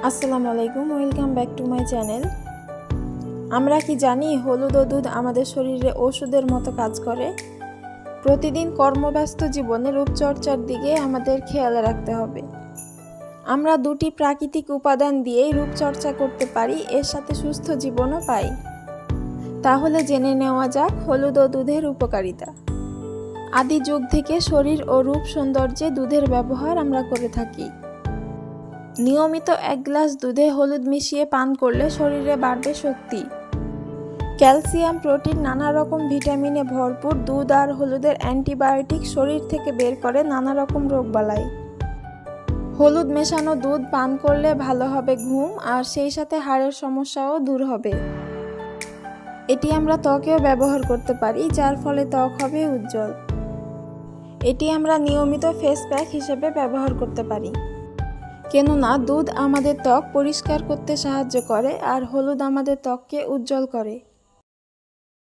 আসসালামু আলাইকুম, welcome back to my channel. আমরা কি জানি হলুদ ও দুধ আমাদের শরীরে ওষুধের মতো কাজ করে? প্রতিদিন কর্মব্যস্ত জীবনে রূপচর্চার দিকে আমাদের খেয়াল রাখতে হবে। আমরা দুটি প্রাকৃতিক উপাদান দিয়েই রূপচর্চা করতে পারি, এর সাথে সুস্থ জীবনও পাই। তাহলে জেনে নেওয়া যাক হলুদ ও দুধের উপকারিতা। আদি যুগ থেকে শরীর ও রূপ সৌন্দর্যে দুধের ব্যবহার আমরা করে থাকি। নিয়মিত 1 গ্লাস দুধে হলুদ মিশিয়ে পান করলে শরীরে বাড়বে শক্তি। ক্যালসিয়াম, প্রোটিন, নানা রকম ভিটামিনে ভরপুর দুধ আর হলুদের অ্যান্টিবায়োটিক শরীর থেকে বের করে নানা রকম রোগবালাই। হলুদ মেশানো দুধ পান করলে ভালো হবে ঘুম, আর সেই সাথে হাড়ের সমস্যাও দূর হবে। এটি আমরা ত্বকেও ব্যবহার করতে পারি, যার ফলে ত্বক হবে উজ্জ্বল। এটি আমরা নিয়মিত ফেস প্যাক হিসেবে ব্যবহার করতে পারি, কেননা দুধ আমাদের ত্বক পরিষ্কার করতে সাহায্য করে আর হলুদ আমাদের ত্বককে উজ্জ্বল করে।